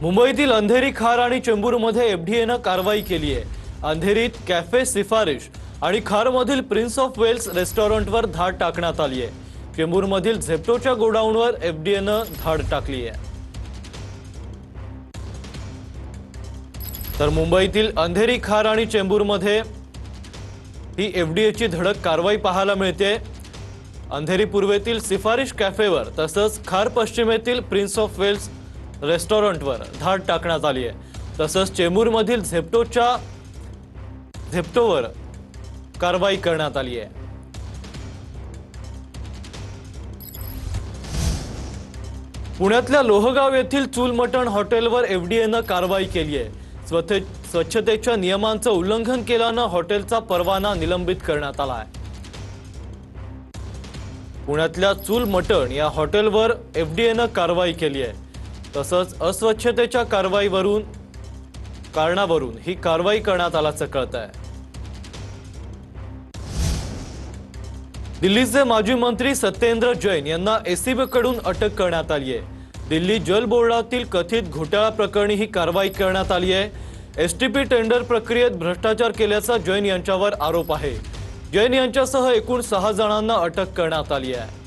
मुंबईतील अंधेरी खार आणि चेंबूरमध्ये एफडीएनं कारवाई केली आहे। अंधेरीत कॅफे सिफारिश आणि खारमधील प्रिन्स ऑफ वेल्स रेस्टॉरंटवर धाड टाकण्यात आली आहे। चेंबूरमधील झेप्टोच्या गोडाऊनवर एफडीएनं धाड टाकली आहे। तर मुंबईतील अंधेरी खार आणि चेंबूरमध्ये ही एफडीएची धडक कारवाई पाहायला मिळते। अंधेरी पूर्वेतील सिफारिश कॅफेवर तसंच खार पश्चिमेतील प्रिन्स ऑफ वेल्स रेस्टॉरंटवर धाड टाकण्यात आली आहे। तसंच चेंबूरमधील झेप्टोवर कारवाई करण्यात आली आहे। पुण्यातल्या लोहगाव येथील चूल मटण हॉटेलवर एफडीएनं कारवाई केली आहे। स्वच्छतेच्या नियमांचं उल्लंघन केल्यानं हॉटेलचा परवाना निलंबित करण्यात आला आहे। पुण्यातल्या चूल मटण या हॉटेलवर एफडीएनं कारवाई केली आहे। तसंच अस्वच्छतेच्या कारणावरून ही कारवाई करण्यात आल्याचं कळतंय। दिल्लीचे माजी मंत्री सत्येंद्र जैन यांना एसीबीकडून अटक करण्यात आली आहे। दिल्ली जल बोर्डातील कथित घोटाळा प्रकरणी ही कारवाई करण्यात आली आहे। एसटीपी टेंडर प्रक्रियेत भ्रष्टाचार केल्याचा जैन यांच्यावर आरोप आहे। जैन यांच्यासह एकूण 6 जणांना अटक करण्यात आली आहे।